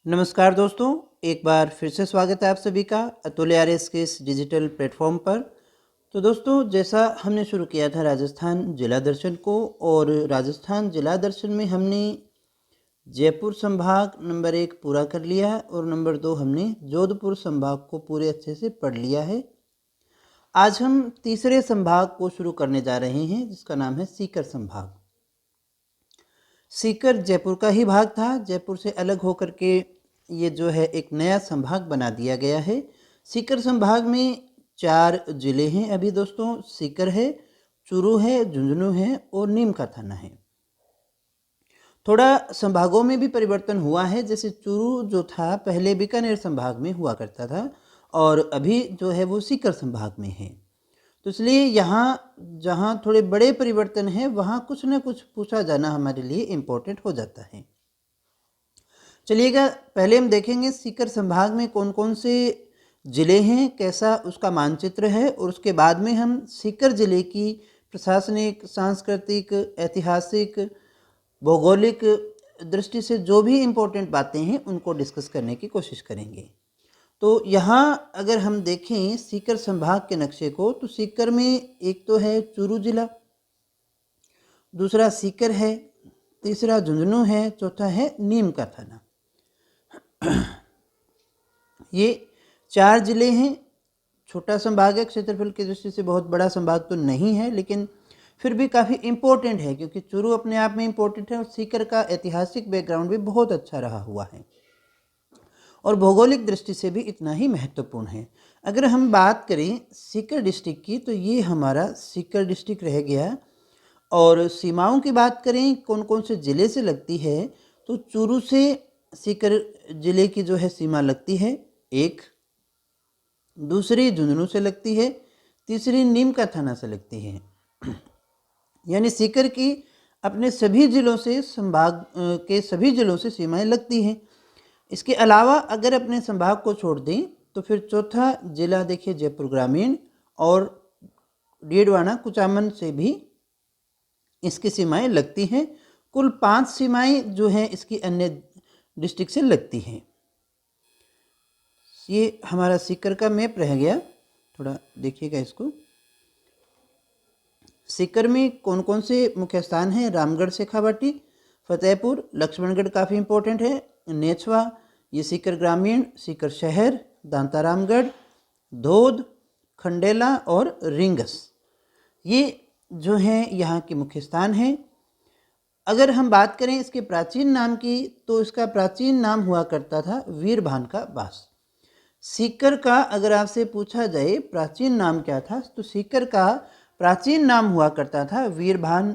नमस्कार दोस्तों, एक बार फिर से स्वागत है आप सभी का अतुल आरएस के इस डिजिटल प्लेटफॉर्म पर। तो दोस्तों, जैसा हमने शुरू किया था राजस्थान जिला दर्शन को, और राजस्थान जिला दर्शन में हमने जयपुर संभाग नंबर 1 पूरा कर लिया है और नंबर 2 हमने जोधपुर संभाग को पूरे अच्छे से पढ़ लिया है। आज हम तीसरे संभाग को शुरू करने जा रहे हैं, जिसका नाम है सीकर संभाग। सीकर जयपुर का ही भाग था। जयपुर से अलग होकर के ये जो है एक नया संभाग बना दिया गया है। सीकर संभाग में 4 जिले हैं अभी दोस्तों। सीकर है, चूरू है, झुंझुनू है और नीम का थाना है। थोड़ा संभागों में भी परिवर्तन हुआ है। जैसे चूरू जो था पहले बीकानेर संभाग में हुआ करता था और अभी जो है वो सीकर संभाग में है। तो इसलिए यहाँ जहाँ थोड़े बड़े परिवर्तन हैं वहाँ कुछ न कुछ पूछा जाना हमारे लिए इम्पोर्टेंट हो जाता है। चलिएगा, पहले हम देखेंगे सीकर संभाग में कौन कौन से ज़िले हैं, कैसा उसका मानचित्र है, और उसके बाद में हम सीकर ज़िले की प्रशासनिक, सांस्कृतिक, ऐतिहासिक, भौगोलिक दृष्टि से जो भी इम्पोर्टेंट बातें हैं उनको डिस्कस करने की कोशिश करेंगे। तो यहाँ अगर हम देखें सीकर संभाग के नक्शे को, तो सीकर में एक तो है चूरू जिला, दूसरा सीकर है, तीसरा झुंझुनू है, चौथा है नीम का थाना। ये 4 जिले हैं। छोटा संभाग है, क्षेत्रफल की दृष्टि से बहुत बड़ा संभाग तो नहीं है, लेकिन फिर भी काफ़ी इम्पोर्टेंट है क्योंकि चूरू अपने आप में इम्पोर्टेंट है और सीकर का ऐतिहासिक बैकग्राउंड भी बहुत अच्छा रहा हुआ है और भौगोलिक दृष्टि से भी इतना ही महत्वपूर्ण है। अगर हम बात करें सीकर डिस्ट्रिक्ट की, तो ये हमारा सीकर डिस्ट्रिक्ट रह गया। और सीमाओं की बात करें कौन कौन से ज़िले से लगती है, तो चूरू से सीकर ज़िले की जो है सीमा लगती है एक, दूसरी झुंझुनू से लगती है, तीसरी नीम का थाना से लगती है। यानी सीकर की अपने सभी ज़िलों से, संभाग के सभी ज़िलों से सीमाएं लगती हैं। इसके अलावा अगर अपने संभाग को छोड़ दें तो फिर चौथा जिला देखिए जयपुर ग्रामीण, और डीडवाना कुचामन से भी इसकी सीमाएं लगती हैं। कुल 5 सीमाएं जो हैं इसकी अन्य डिस्ट्रिक्ट से लगती हैं। ये हमारा सीकर का मैप रह गया, थोड़ा देखिएगा इसको। सीकर में कौन कौन से मुख्य स्थान हैं? रामगढ़ शेखावाटी, फतेहपुर, लक्ष्मणगढ़ काफ़ी इम्पोर्टेंट है, नेछवा, ये सीकर ग्रामीण, सीकर शहर, दांतारामगढ़, धोद, खंडेला और रिंगस, ये जो हैं यहाँ के मुख्य स्थान हैं। अगर हम बात करें इसके प्राचीन नाम की, तो इसका प्राचीन नाम हुआ करता था वीरभान का बास। सीकर का अगर आपसे पूछा जाए प्राचीन नाम क्या था, तो सीकर का प्राचीन नाम हुआ करता था वीरभान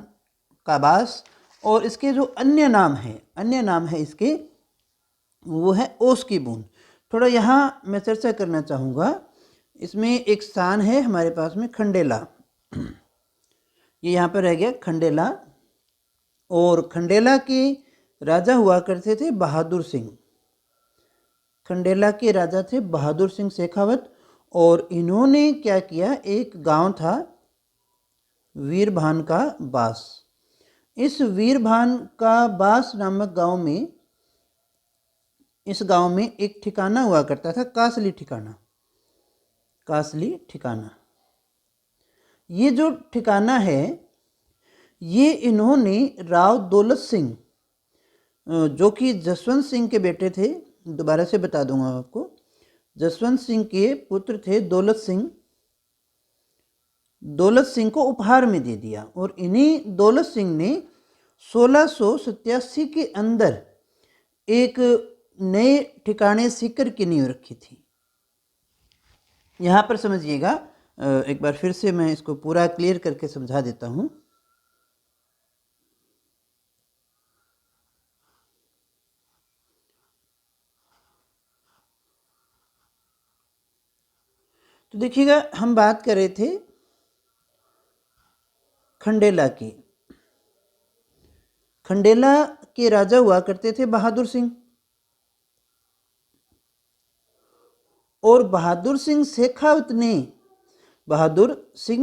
का बास। और इसके जो अन्य नाम है इसके, वो है ओस की बूंद। थोड़ा यहाँ मैं चर्चा करना चाहूँगा। इसमें एक स्थान है हमारे पास में खंडेला, ये यहाँ पर रह गया खंडेला। और खंडेला के राजा हुआ करते थे बहादुर सिंह। खंडेला के राजा थे बहादुर सिंह शेखावत, और इन्होंने क्या किया, एक गांव था वीरभान का बास। इस वीरभान का बास नामक गांव में, इस गांव में एक ठिकाना हुआ करता था, कासली ठिकाना। कासली ठिकाना, ये जो ठिकाना है ये इन्होंने राव दौलत सिंह, जो कि जसवंत सिंह के बेटे थे, दोबारा से बता दूंगा आपको, जसवंत सिंह के पुत्र थे दौलत सिंह को उपहार में दे दिया। और इन्हीं दौलत सिंह ने 1687 के अंदर एक नए ठिकाने सीकर की नींव रखी थी। यहाँ पर समझिएगा, एक बार फिर से मैं इसको पूरा क्लियर करके समझा देता हूँ। तो देखिएगा, हम बात कर रहे थे खंडेला की। खंडेला के राजा हुआ करते थे बहादुर सिंह, और बहादुर सिंह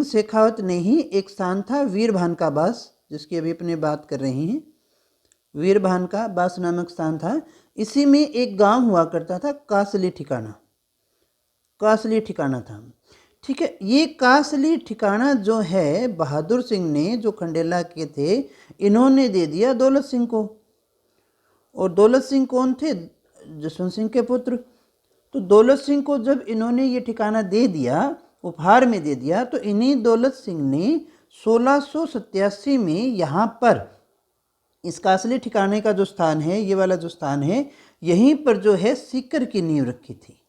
शेखावत ने ही एक स्थान था वीरभान का बास, जिसकी अभी अपने बात कर रहे हैं, वीरभान का बास नामक स्थान था, इसी में एक गांव हुआ करता था कासली ठिकाना, कासली ठिकाना था। ठीक है, ये कासली ठिकाना जो है बहादुर सिंह ने, जो खंडेला के थे, इन्होंने दे दिया दौलत सिंह को। और दौलत सिंह कौन थे? जसवंत सिंह के पुत्र। तो दौलत सिंह को जब इन्होंने ये ठिकाना दे दिया, उपहार में दे दिया, तो इन्हीं दौलत सिंह ने 1687 में यहाँ पर इस कासली ठिकाने का जो स्थान है, ये वाला जो स्थान है, यहीं पर जो है सीकर की नींव रखी थी।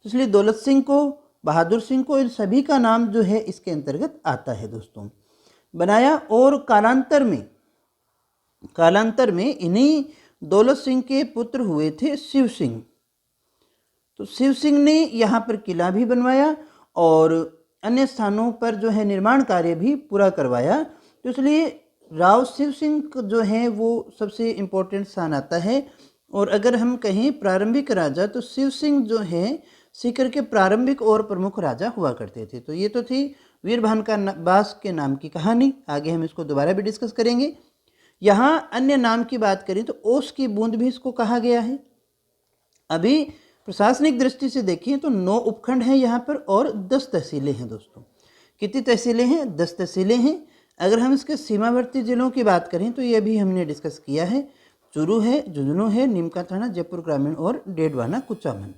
इसलिए दौलत सिंह को, बहादुर सिंह को, इन सभी का नाम जो है इसके अंतर्गत आता है दोस्तों, बनाया। और कालांतर में इन्हीं दौलत सिंह के पुत्र हुए थे शिव सिंह। तो शिव सिंह ने यहाँ पर किला भी बनवाया और अन्य स्थानों पर जो है निर्माण कार्य भी पूरा करवाया। तो इसलिए राव शिव सिंह जो है वो सबसे इम्पोर्टेंट स्थान आता है। और अगर हम कहें प्रारंभिक राजा, तो शिव सिंह जो है सीकर के प्रारंभिक और प्रमुख राजा हुआ करते थे। तो ये तो थी वीरभान का बास के नाम की कहानी। आगे हम इसको दोबारा भी डिस्कस करेंगे। यहाँ अन्य नाम की बात करें तो ओस की बूंद भी इसको कहा गया है। अभी प्रशासनिक दृष्टि से देखें तो 9 उपखंड हैं यहाँ पर और 10 तहसीलें हैं दोस्तों। कितनी तहसीलें हैं? 10 तहसीलें हैं। अगर हम इसके सीमावर्ती जिलों की बात करें तो ये भी हमने डिस्कस किया है। चूरू है, झुंझुनू है, नीमका थाना, जयपुर ग्रामीण और डेडवाना कुचामन।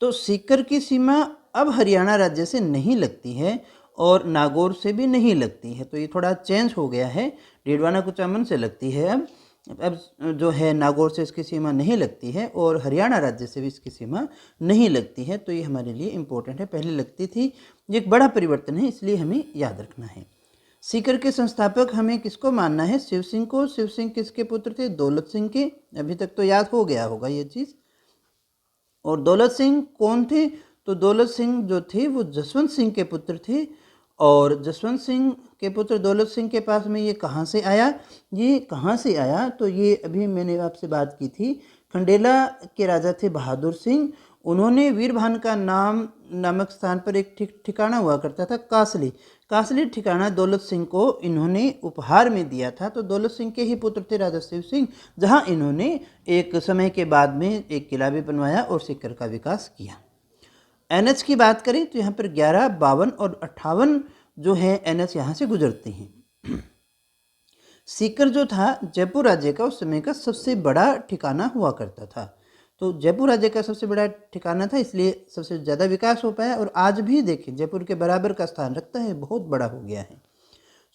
तो सीकर की सीमा अब हरियाणा राज्य से नहीं लगती है और नागौर से भी नहीं लगती है। तो ये थोड़ा चेंज हो गया है, डेडवाना कुचामन से लगती है अब जो है नागौर से इसकी सीमा नहीं लगती है और हरियाणा राज्य से भी इसकी सीमा नहीं लगती है। तो ये हमारे लिए इम्पोर्टेंट है, पहले लगती थी। ये एक बड़ा परिवर्तन है, इसलिए हमें याद रखना है। सीकर के संस्थापक हमें किसको मानना है? शिव सिंह को। शिव सिंह किसके पुत्र थे? दौलत सिंह के। अभी तक तो याद हो गया होगा ये चीज़। और दौलत सिंह कौन थे? तो दौलत सिंह जो थे वो जसवंत सिंह के पुत्र थे। और जसवंत सिंह के पुत्र दौलत सिंह के पास में ये कहाँ से आया? ये कहाँ से आया? तो ये अभी मैंने आपसे बात की थी, खंडेला के राजा थे बहादुर सिंह। उन्होंने वीरभान का नामक स्थान पर एक ठिकाना हुआ करता था कासली ठिकाना दौलत सिंह को इन्होंने उपहार में दिया था। तो दौलत सिंह के ही पुत्र थे राजा शिव सिंह, जहाँ इन्होंने एक समय के बाद में एक किला भी बनवाया और सीकर का विकास किया। एनएच की बात करें तो यहाँ पर 11, 52 और 58 जो है एनएच यहाँ से गुजरते हैं। सीकर जो था जयपुर राज्य का उस समय का सबसे बड़ा ठिकाना हुआ करता था। तो जयपुर राज्य का सबसे बड़ा ठिकाना था, इसलिए सबसे ज़्यादा विकास हो पाया। और आज भी देखिए जयपुर के बराबर का स्थान रखता है, बहुत बड़ा हो गया है।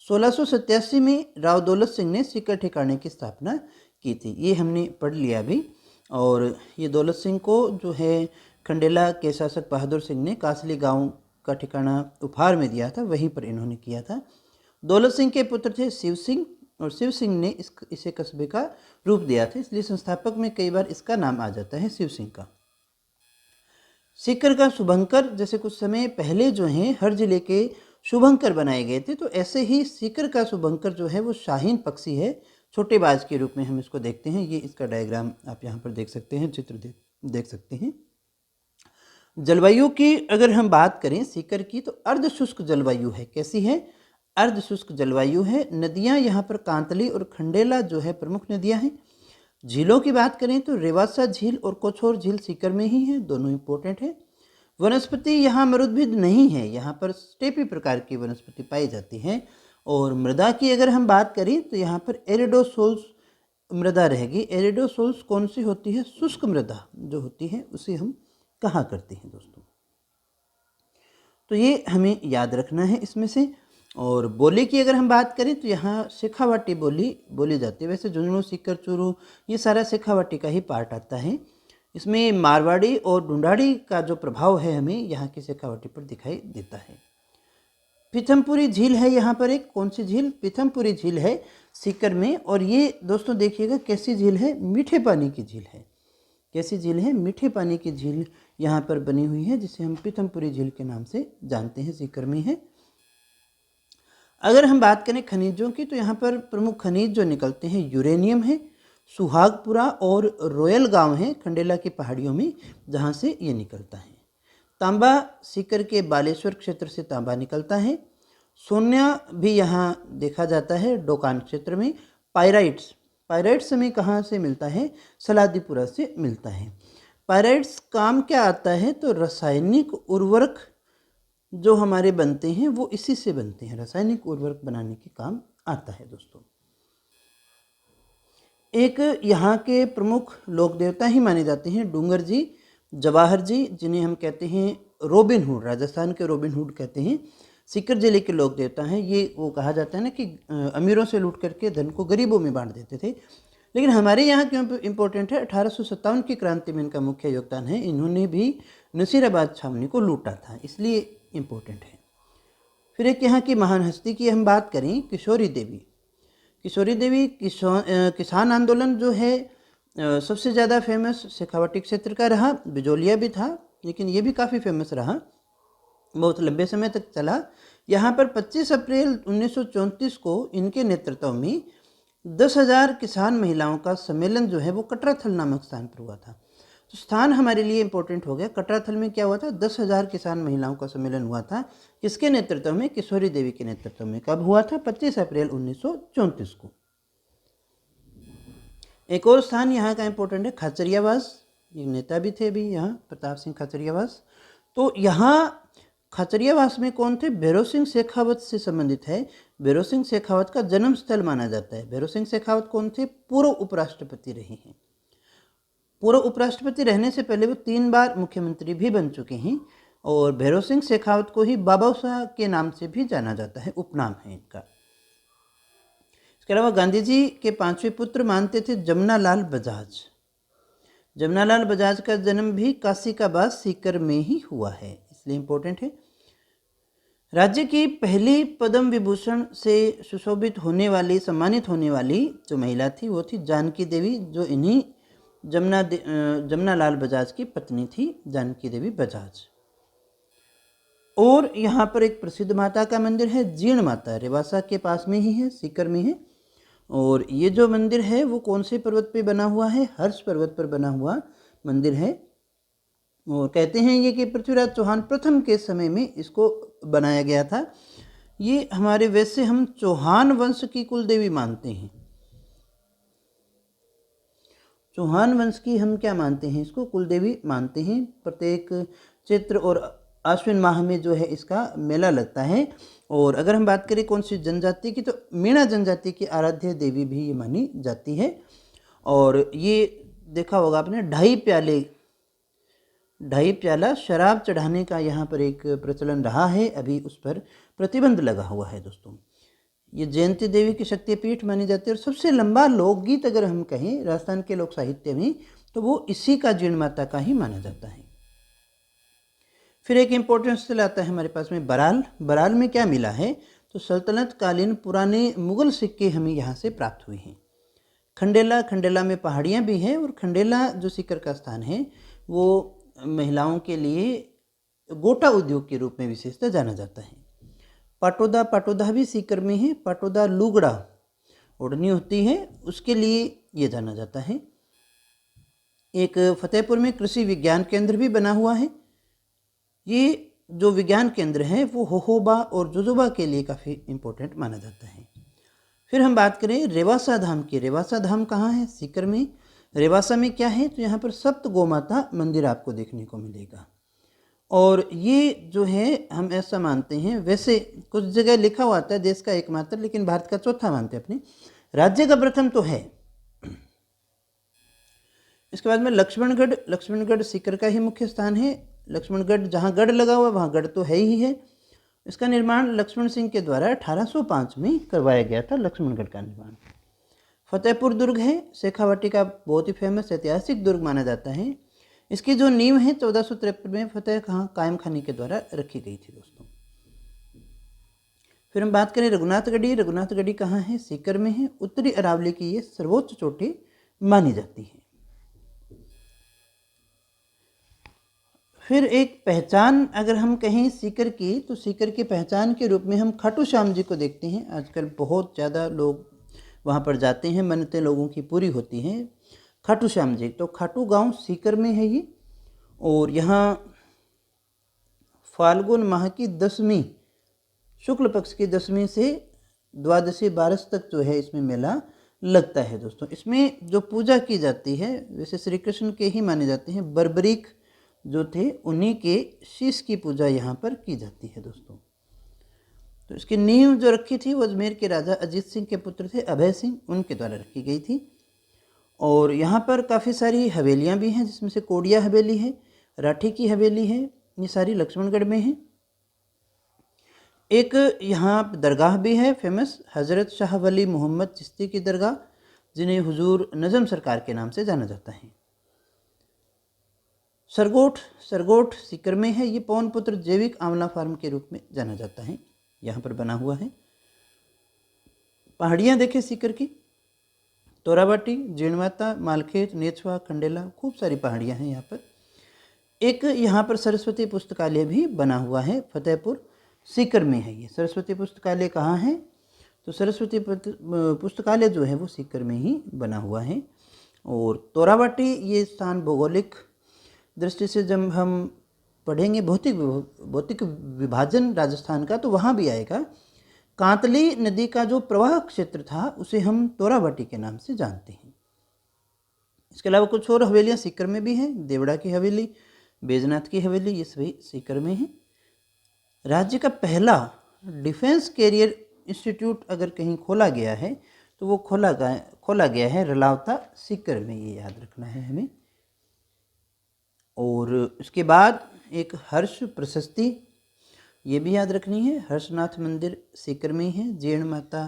1687 में राव दौलत सिंह ने सीकर ठिकाने की स्थापना की थी, ये हमने पढ़ लिया अभी। और ये दौलत सिंह को जो है खंडेला के शासक बहादुर सिंह ने कासली गांव का ठिकाना उपहार में दिया था, वहीं पर इन्होंने किया था। दौलत सिंह के पुत्र थे शिव सिंह और शिव सिंह ने इसे कस्बे का रूप दिया था, इसलिए संस्थापक में कई बार इसका नाम आ जाता है शिव सिंह का। सीकर का शुभंकर, जैसे कुछ समय पहले जो हैं हर जिले के शुभंकर बनाए गए थे, तो ऐसे ही सीकर का शुभंकर जो है वो शाहीन पक्षी है, छोटे बाज के रूप में हम इसको देखते हैं। ये इसका डायग्राम आप यहाँ पर देख सकते हैं, चित्र देख सकते हैं। जलवायु की अगर हम बात करें सीकर की, तो अर्ध शुष्क जलवायु है। कैसी है? अर्ध शुष्क जलवायु है। नदियाँ यहाँ पर कांतली और खंडेला जो है प्रमुख नदियाँ हैं। झीलों की बात करें तो रेवासा झील और कोछोर झील सीकर में ही है, दोनों इंपॉर्टेंट है। वनस्पति यहाँ मरुद्भिद नहीं है, यहाँ पर स्टेपी प्रकार की वनस्पति पाई जाती है। और मृदा की अगर हम बात करें तो यहाँ पर एरिडोसोल्स मृदा रहेगी। एरिडोसोल्स कौन सी होती है? शुष्क मृदा जो होती है उसे हम कहा करते हैं दोस्तों। तो ये हमें याद रखना है इसमें से। और बोली की अगर हम बात करें तो यहाँ शेखावाटी बोली बोली जाती है। वैसे झुंझुनू, सीकर, चूरू ये सारा शेखावाटी का ही पार्ट आता है। इसमें मारवाड़ी और ढूंढाड़ी का जो प्रभाव है हमें यहाँ की शेखावाटी पर दिखाई देता है। पीथमपुरी झील है यहाँ पर एक, कौन सी झील? पीथमपुरी झील है सीकर में। और ये दोस्तों देखिएगा कैसी झील है? मीठे पानी की झील है। कैसी झील है? मीठे पानी की झील यहाँ पर बनी हुई है, जिसे हम पीथमपुरी झील के नाम से जानते हैं, सीकर में है। अगर हम बात करें खनिजों की, तो यहाँ पर प्रमुख खनिज जो निकलते हैं यूरेनियम है, सुहागपुरा और रोयल गांव है खंडेला की पहाड़ियों में, जहाँ से ये निकलता है। तांबा, सीकर के बालेश्वर क्षेत्र से तांबा निकलता है। सोना भी यहाँ देखा जाता है डोकान क्षेत्र में। पायराइट्स हमें कहाँ से मिलता है? सलादीपुरा से मिलता है। पायराइट्स काम क्या आता है? तो रासायनिक उर्वरक जो हमारे बनते हैं वो इसी से बनते हैं, रासायनिक उर्वरक बनाने के काम आता है दोस्तों। एक यहाँ के प्रमुख लोक देवता ही माने जाते हैं डूंगर जी, जवाहर जी, जिन्हें हम कहते हैं रोबिन हुड, राजस्थान के रोबिन हुड कहते हैं। सीकर जिले के लोक देवता हैं ये। वो कहा जाता है ना कि अमीरों से लूट करके धन को गरीबों में बांट देते थे। लेकिन हमारे यहाँ क्यों इम्पोर्टेंट है? 1857 की क्रांति में इनका मुख्य योगदान है। इन्होंने भी नसीराबाद छावनी को लूटा था, इसलिए इम्पोर्टेंट है। फिर एक यहाँ की महान हस्ती की हम बात करें, किशोरी देवी। किशोरी देवी किसान आंदोलन जो है सबसे ज़्यादा फेमस शेखावाटी क्षेत्र का रहा। बिजोलिया भी था, लेकिन ये भी काफ़ी फेमस रहा, बहुत लंबे समय तक चला। यहाँ पर 25 अप्रैल 1934 को इनके नेतृत्व में 10,000 किसान महिलाओं का सम्मेलन जो है वो कटराथल नामक स्थान पर हुआ था। तो स्थान हमारे लिए इंपॉर्टेंट हो गया। कटराथल में क्या हुआ था? 10,000 किसान महिलाओं का सम्मेलन हुआ था। किसके नेतृत्व में? किशोरी देवी के नेतृत्व में। कब हुआ था? 25 अप्रैल 1934 को। एक और स्थान यहाँ का इंपॉर्टेंट है, खाचरियावास। एक नेता भी थे अभी यहाँ, प्रताप सिंह खाचरियावास। तो यहाँ खाचरियावास में कौन थे? भैरव सिंह शेखावत से संबंधित है। भैरव सिंह शेखावत का जन्म स्थल माना जाता है। भैरव सिंह शेखावत कौन थे? पूर्व उपराष्ट्रपति रहे हैं। पूर्व उपराष्ट्रपति रहने से पहले वो 3 बार मुख्यमंत्री भी बन चुके हैं। और भैरव सिंह शेखावत को ही बाबूशाह के नाम से भी जाना जाता है, उपनाम है इनका। इसके अलावा गांधी जी के 5वें पुत्र मानते थे जमनालाल बजाज। जमनालाल बजाज का जन्म भी काशी का बाद सीकर में ही हुआ है, इसलिए इम्पोर्टेंट है। राज्य की पहली पद्म विभूषण से सुशोभित होने वाली, सम्मानित होने वाली जो महिला थी वो थी जानकी देवी, जो इन्हीं जमनालाल बजाज की पत्नी थी, जानकी देवी बजाज। और यहाँ पर एक प्रसिद्ध माता का मंदिर है, जीर्ण माता, रेवासा के पास में ही है, सीकर में है। और ये जो मंदिर है वो कौन से पर्वत पे बना हुआ है? हर्ष पर्वत पर बना हुआ मंदिर है। और कहते हैं ये कि पृथ्वीराज चौहान प्रथम के समय में इसको बनाया गया था। ये हमारे वैसे हम चौहान वंश की कुल देवी मानते हैं। चौहान वंश की हम क्या मानते हैं? इसको कुल देवी मानते हैं। प्रत्येक चैत्र और आश्विन माह में जो है इसका मेला लगता है। और अगर हम बात करें कौन सी जनजाति की, तो मीणा जनजाति की आराध्य देवी भी ये मानी जाती है। और ये देखा होगा आपने, 2.5 प्याला शराब चढ़ाने का यहाँ पर एक प्रचलन रहा है, अभी उस पर प्रतिबंध लगा हुआ है दोस्तों। ये जयंती देवी की शक्तिपीठ मानी जाती है। और सबसे लंबा लोकगीत अगर हम कहें राजस्थान के लोक साहित्य में, तो वो इसी का जीर्ण माता का ही माना जाता है। फिर एक इम्पोर्टेंस स्थल आता है हमारे पास में बराल। बराल में क्या मिला है? तो सल्तनत कालीन पुराने मुगल सिक्के हमें यहाँ से प्राप्त हुए हैं। खंडेला में पहाड़ियाँ भी हैं। और खंडेला जो सीकर का स्थान है वो महिलाओं के लिए गोटा उद्योग के रूप में विशेषतः जाना जाता है। पाटोदा भी सीकर में है। पाटोदा लुगड़ा ओढ़नी होती है, उसके लिए ये जाना जाता है। एक फतेहपुर में कृषि विज्ञान केंद्र भी बना हुआ है। ये जो विज्ञान केंद्र है वो होहोबा और जोजोबा के लिए काफ़ी इम्पोर्टेंट माना जाता है। फिर हम बात करें रेवासा धाम की। रेवासा धाम कहाँ है? सीकर में। रेवासा में क्या है? तो यहाँ पर सप्त गोमाता मंदिर आपको देखने को मिलेगा। और ये जो है हम ऐसा मानते हैं, वैसे कुछ जगह लिखा हुआ आता है देश का एकमात्र, लेकिन भारत का चौथा मानते हैं अपने। राज्य का प्रथम तो है। इसके बाद में लक्ष्मणगढ़ सीकर का ही मुख्य स्थान है। लक्ष्मणगढ़, जहाँ गढ़ लगा हुआ वहाँ गढ़ तो है ही है। इसका निर्माण लक्ष्मण सिंह के द्वारा 1805 में करवाया गया था, लक्ष्मणगढ़ का निर्माण। फतेहपुर दुर्ग है, शेखावाटी का बहुत ही फेमस ऐतिहासिक दुर्ग माना जाता है। इसकी जो नींव है 1453 में फतेह कायम खानी के द्वारा रखी गई थी दोस्तों। फिर हम बात करें रघुनाथगढ़ी। रघुनाथगढ़ी कहाँ है? सीकर में है। उत्तरी अरावली की ये सर्वोच्च चोटी मानी जाती है। फिर एक पहचान अगर हम कहें सीकर की, तो सीकर की पहचान के रूप में हम खाटू श्याम जी को देखते हैं। आजकल बहुत ज़्यादा लोग वहाँ पर जाते हैं, मन्नतें लोगों की पूरी होती हैं। खाटू श्याम जी, तो खाटू गांव सीकर में है ये। और यहाँ फाल्गुन माह की 10वीं शुक्ल पक्ष की 10वीं से द्वादशी बारस तक जो है इसमें मेला लगता है दोस्तों। इसमें जो पूजा की जाती है वैसे श्री कृष्ण के ही माने जाते हैं। बर्बरीक जो थे उन्हीं के शीश की पूजा यहाँ पर की जाती है दोस्तों। तो इसकी नींव जो रखी थी वो अजमेर के राजा अजीत सिंह के पुत्र थे अभय सिंह, उनके द्वारा रखी गई थी। और यहाँ पर काफ़ी सारी हवेलियाँ भी हैं, जिसमें से कोडिया हवेली है, राठी की हवेली है, ये सारी लक्ष्मणगढ़ में हैं। एक यहाँ दरगाह भी है फेमस, हज़रत शाह वली मोहम्मद चिश्ती की दरगाह, जिन्हें हुजूर नज़म सरकार के नाम से जाना जाता है। सरगोट सीकर में है, ये पवन पुत्र जैविक आंवला फार्म के रूप में जाना जाता है, यहाँ पर बना हुआ है। पहाड़ियाँ देखें सीकर की, तोराबाटी, जीणमाता, मालखेत, नेछवा, खंडेला, खूब सारी पहाड़ियाँ हैं यहाँ पर। एक यहाँ पर सरस्वती पुस्तकालय भी बना हुआ है, फतेहपुर सीकर में है। ये सरस्वती पुस्तकालय कहाँ है? तो सरस्वती पुस्तकालय जो है वो सीकर में ही बना हुआ है। और तोराबाटी ये स्थान भौगोलिक दृष्टि से जब हम पढ़ेंगे भौतिक विभाजन राजस्थान का, तो वहाँ भी आएगा। कांतली नदी का जो प्रवाह क्षेत्र था उसे हम तोराबाटी के नाम से जानते हैं। इसके अलावा कुछ और हवेलियाँ सीकर में भी हैं, देवड़ा की हवेली, बैजनाथ की हवेली, ये सभी सीकर में हैं। राज्य का पहला डिफेंस कैरियर इंस्टीट्यूट अगर कहीं खोला गया है तो वो खोला गया है रलावता सीकर में, ये याद रखना है हमें। और इसके बाद एक हर्ष प्रशस्ति, ये भी याद रखनी है। हर्षनाथ मंदिर सीकर में है, जीण माता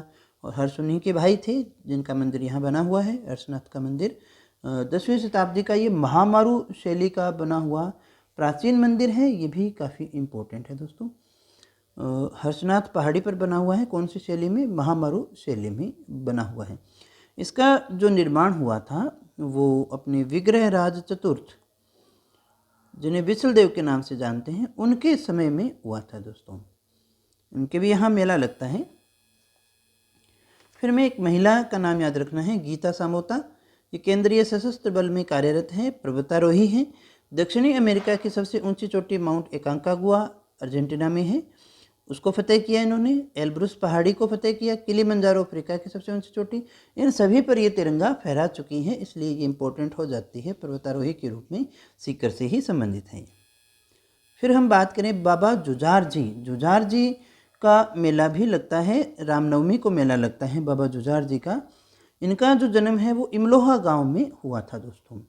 और हर्ष उन्हीं के भाई थे जिनका मंदिर यहाँ बना हुआ है, हर्षनाथ का मंदिर। 10वीं शताब्दी का ये महामारू शैली का बना हुआ प्राचीन मंदिर है, ये भी काफ़ी इम्पोर्टेंट है दोस्तों। हर्षनाथ पहाड़ी पर बना हुआ है, कौन सी शैली में? महामारू शैली में बना हुआ है। इसका जो निर्माण हुआ था वो अपने विग्रह राज चतुर्थ, जिन्हें विशलदेव के नाम से जानते हैं, उनके समय में हुआ था दोस्तों। उनके भी यहाँ मेला लगता है। फिर में एक महिला का नाम याद रखना है, गीता सामोता। ये केंद्रीय सशस्त्र बल में कार्यरत है, पर्वतारोही हैं। दक्षिणी अमेरिका की सबसे ऊंची चोटी माउंट एकांकागुआ अर्जेंटीना में है, उसको फतेह किया इन्होंने। एल्ब्रुस पहाड़ी को फतेह किया, किलिमंजारो अफ्रीका की सबसे ऊंची चोटी। इन सभी पर ये तिरंगा फहरा चुकी हैं, इसलिए ये इम्पोर्टेंट हो जाती है, पर्वतारोही के रूप में सीकर से ही संबंधित है। फिर हम बात करें बाबा जुझार जी का मेला भी लगता है, रामनवमी को मेला लगता है बाबा जुझार जी का। इनका जो जन्म है वो इमलोहा गांव में हुआ था दोस्तों।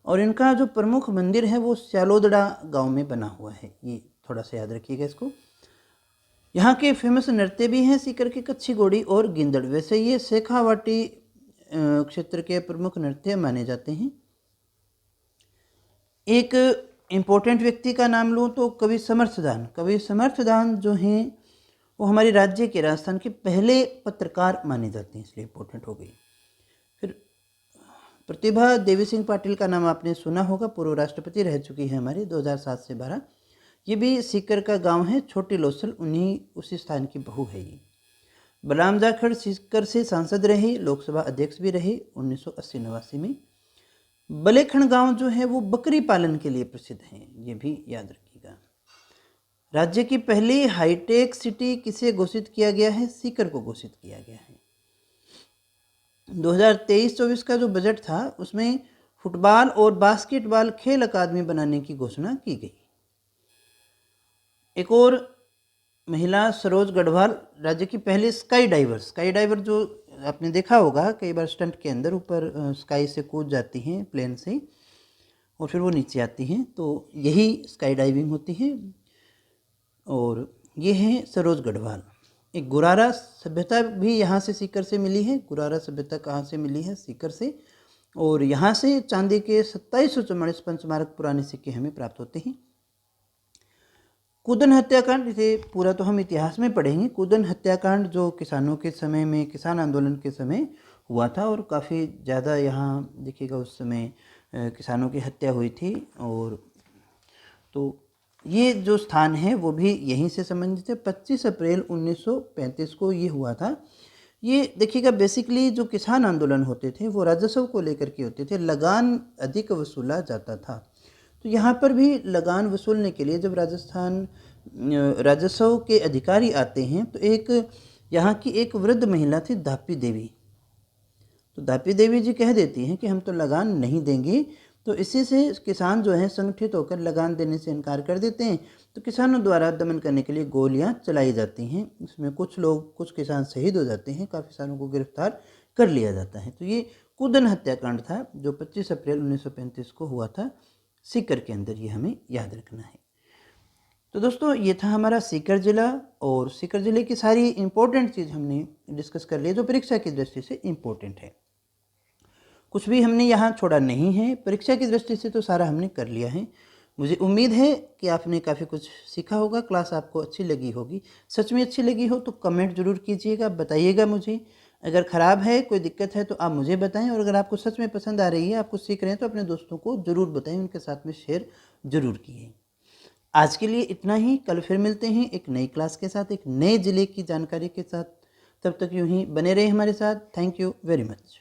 और इनका जो प्रमुख मंदिर है वो स्यालोदड़ा गांव में बना हुआ है, ये थोड़ा सा याद रखिएगा इसको। यहाँ के फेमस नृत्य भी हैं सीकर के कच्छी घोड़ी और गिंदड़। वैसे ये शेखावाटी क्षेत्र के प्रमुख नृत्य माने जाते हैं। एक इम्पोर्टेंट व्यक्ति का नाम लूँ तो कवि समर्थदान जो हैं वो हमारे राज्य के राजस्थान के पहले पत्रकार माने जाते हैं, इसलिए इम्पोर्टेंट हो गई। फिर प्रतिभा देवी सिंह पाटिल का नाम आपने सुना होगा, पूर्व राष्ट्रपति रह चुकी है हमारी 2007 से 12। ये भी सीकर का गांव है, छोटी लोसल उसी स्थान की बहू है ये। बलराम जाखड़ सीकर से सांसद रहे, लोकसभा अध्यक्ष भी रहे 1980-89 में। बलेखण गांव जो है वो बकरी पालन के लिए प्रसिद्ध है, ये भी याद रखिएगा। राज्य की पहली हाईटेक सिटी किसे घोषित किया गया है? सीकर को घोषित किया गया है। 2023-24 का जो बजट था उसमें फुटबॉल और बास्केटबॉल खेल अकादमी बनाने की घोषणा की गई। एक और महिला सरोज गढ़वाल, राज्य की पहली स्काई डाइवर जो आपने देखा होगा कई बार स्टंट के अंदर ऊपर स्काई से कूद जाती हैं प्लेन से और फिर वो नीचे आती हैं, तो यही स्काई डाइविंग होती है। और ये हैं सरोज गढ़वाल। एक गुरारा सभ्यता भी यहाँ से सीकर से मिली है। गुरारा सभ्यता कहाँ से मिली है? सीकर से। और यहाँ से चांदी के 2744 पंचमारक पुराने सिक्के हमें प्राप्त होते हैं। कूदन हत्याकांड, इसे पूरा तो हम इतिहास में पढ़ेंगे। कूदन हत्याकांड जो किसानों के समय में, किसान आंदोलन के समय हुआ था और काफ़ी ज़्यादा यहाँ देखिएगा उस समय किसानों की हत्या हुई थी। और तो ये जो स्थान है वो भी यहीं से संबंधित है। 25 अप्रैल 1935 को ये हुआ था। ये देखिएगा बेसिकली जो किसान आंदोलन होते थे वो राजस्व को लेकर के होते थे, लगान अधिक वसूला जाता था। तो यहाँ पर भी लगान वसूलने के लिए जब राजस्थान राजस्व के अधिकारी आते हैं तो एक यहाँ की एक वृद्ध महिला थी धापी देवी। तो धापी देवी जी कह देती हैं कि हम तो लगान नहीं देंगे। तो इसी से किसान जो हैं संगठित होकर लगान देने से इनकार कर देते हैं। तो किसानों द्वारा दमन करने के लिए गोलियां चलाई जाती हैं। इसमें कुछ किसान शहीद हो जाते हैं, काफ़ी किसानों को गिरफ्तार कर लिया जाता है। तो ये कूदन हत्याकांड था जो 25 अप्रैल 1935 को हुआ था सीकर के अंदर, ये हमें याद रखना है। तो दोस्तों ये था हमारा सीकर ज़िला, और सीकर ज़िले की सारी इम्पोर्टेंट चीज़ हमने डिस्कस कर ली जो परीक्षा की दृष्टि से इम्पोर्टेंट है। कुछ भी हमने यहाँ छोड़ा नहीं है, परीक्षा की दृष्टि से तो सारा हमने कर लिया है। मुझे उम्मीद है कि आपने काफ़ी कुछ सीखा होगा, क्लास आपको अच्छी लगी होगी। सच में अच्छी लगी हो तो कमेंट ज़रूर कीजिएगा, बताइएगा मुझे। अगर ख़राब है, कोई दिक्कत है तो आप मुझे बताएं, और अगर आपको सच में पसंद आ रही है, आप कुछ सीख रहे हैं तो अपने दोस्तों को ज़रूर बताएं, उनके साथ में शेयर ज़रूर कीजिए। आज के लिए इतना ही, कल फिर मिलते हैं एक नई क्लास के साथ, एक नए ज़िले की जानकारी के साथ। तब तक यूँ ही बने रहे हमारे साथ। Thank you very much.